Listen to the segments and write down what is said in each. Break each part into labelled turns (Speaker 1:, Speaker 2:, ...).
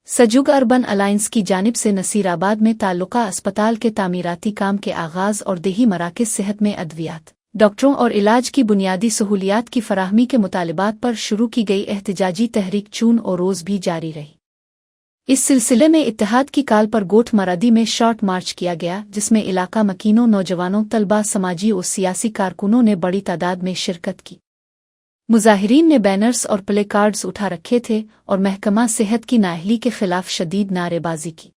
Speaker 1: सजुग urban alliance की जानिब से नसीराबाद में ताल्लुका अस्पताल के तामीराती काम के आगाज़ और देही मराकज़ सेहत में अद्वियात, डॉक्टरों और इलाज की बुनियादी सहूलियात की फराहमी के मुतालिबात पर शुरू की गई एहतजाजी तहरीक चून और रोज़ भी जारी रही। इस सिलसिले में इत्तेहाद की काल पर गोठ मरादी में शॉर्ट मार्च किया गया, जिसमें इलाका मकीनों, नौजवानों, तलबा, समाजी और सियासी कारकुनों ने बड़ी तादाद में शिरकत की। मुजाहिरीन ने बैनर्स और प्ले कार्ड्स उठा रखे थे और महकमा सेहत की नाअहली के खिलाफ शदीद नारेबाजी की।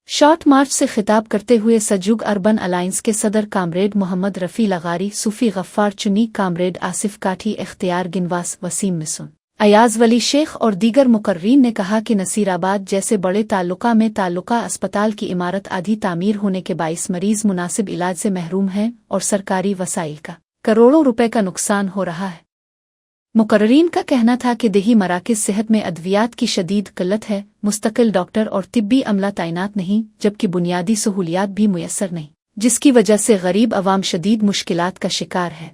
Speaker 1: शॉर्ट मार्च से खिताब करते हुए सजुग अर्बन अलायंस के सदर कामरेड मोहम्मद रफ़ी लगारी, सूफी गफ्फार चुनी, कामरेड आसिफ काठी, इख्तियार गिनवास, वसीम मिसुन, अयाज वली शेख और दीगर मुकर्रीन ने कहा कि नसीराबाद जैसे बड़े ताल्लुका में ताल्लुका अस्पताल की इमारत आधी तामीर होने के बाइस मरीज मुनासिब इलाज से महरूम हैं और सरकारी वसाइल का करोड़ों रुपए का नुकसान हो रहा है। मुकर्रीन का कहना था कि देही मराकज़ सेहत में अद्वियात की शदीद किल्लत है, मुस्तकिल डॉक्टर और तिब्बी अमला तैनात नहीं, जबकि बुनियादी सहूलियात भी मुयस्सर नहीं, जिसकी वजह से गरीब अवाम शदीद मुश्किलात का शिकार है।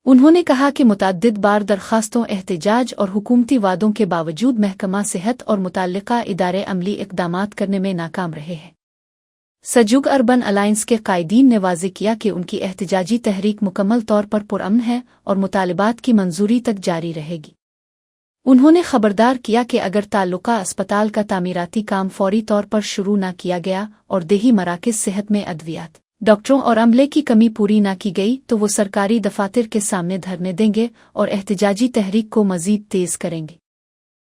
Speaker 1: उन्होंने कहा कि मुतअद्दिद बार दरखास्तों, एहतजाज और हुकूमती वादों के बावजूद महकमा सेहत और मुतल्लिका इदारे अमली इक़दामात करने में नाकाम रहे हैं। सजुग अर्बन अलायंस के कायदीन ने वाज़ेह किया कि उनकी एहतजाजी तहरीक मुकम्मल तौर पर पुरअमन है और मुतालिबात की मंजूरी तक जारी रहेगी। उन्होंने खबरदार किया कि अगर ताल्लुका अस्पताल का तामीराती काम फौरी तौर पर शुरू न किया गया और देही मराकज़ सेहत में अद्वियात, डॉक्टरों और अमले की कमी पूरी न की गई तो वो सरकारी दफातर के सामने धरने देंगे और एहतजाजी तहरीक को मज़ीद तेज़ करेंगे।